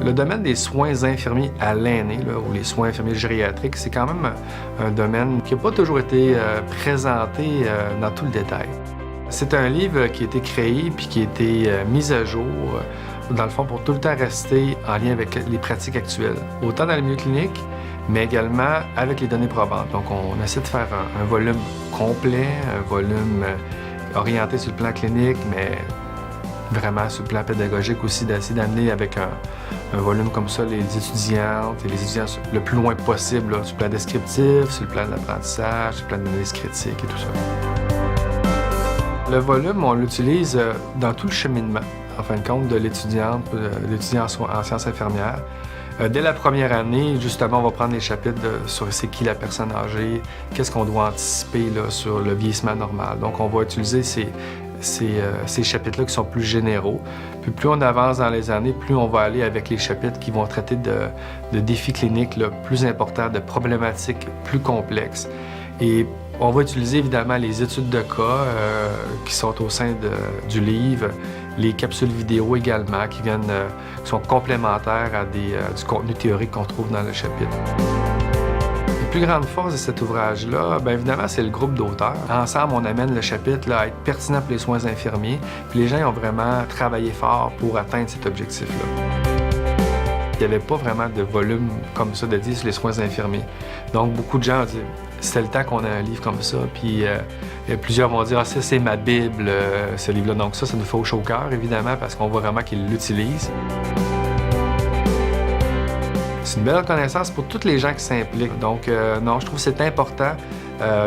Le domaine des soins infirmiers à l'aîné, ou les soins infirmiers gériatriques, c'est quand même un domaine qui n'a pas toujours été présenté dans tout le détail. C'est un livre qui a été créé puis qui a été mis à jour, dans le fond, pour tout le temps rester en lien avec les pratiques actuelles, autant dans le milieu clinique, mais également avec les données probantes. Donc, on essaie de faire un volume complet, un volume orienté sur le plan clinique, mais vraiment sur le plan pédagogique aussi, d'essayer d'amener avec un volume comme ça les étudiantes et les étudiants le plus loin possible, là, sur le plan descriptif, sur le plan de l'apprentissage, sur le plan de l'analyse critique et tout ça. Le volume, on l'utilise dans tout le cheminement, en fin de compte, de l'étudiant en sciences infirmières. Dès la première année, justement, on va prendre les chapitres sur c'est qui la personne âgée, qu'est-ce qu'on doit anticiper là, sur le vieillissement normal. Donc, on va utiliser ces chapitres-là qui sont plus généraux. Puis plus on avance dans les années, plus on va aller avec les chapitres qui vont traiter de défis cliniques là, plus importants, de problématiques plus complexes. Et on va utiliser évidemment les études de cas qui sont au sein du livre, les capsules vidéo également qui sont complémentaires à du contenu théorique qu'on trouve dans le chapitre. La plus grande force de cet ouvrage-là, bien évidemment, c'est le groupe d'auteurs. Ensemble, on amène le chapitre là, à être pertinent pour les soins infirmiers, puis les gens ont vraiment travaillé fort pour atteindre cet objectif-là. Il n'y avait pas vraiment de volume comme ça dédié sur les soins infirmiers. Donc, beaucoup de gens ont dit c'était le temps qu'on ait un livre comme ça. Puis, plusieurs vont dire ah, ça, c'est ma Bible, ce livre-là. Donc, ça nous fait chaud au cœur, évidemment, parce qu'on voit vraiment qu'ils l'utilisent. C'est une belle reconnaissance pour tous les gens qui s'impliquent. Donc, non, je trouve que c'est important.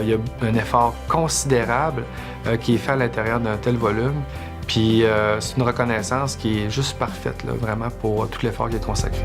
Il y a un effort considérable qui est fait à l'intérieur d'un tel volume. Puis c'est une reconnaissance qui est juste parfaite, là, vraiment, pour tout l'effort qui est consacré.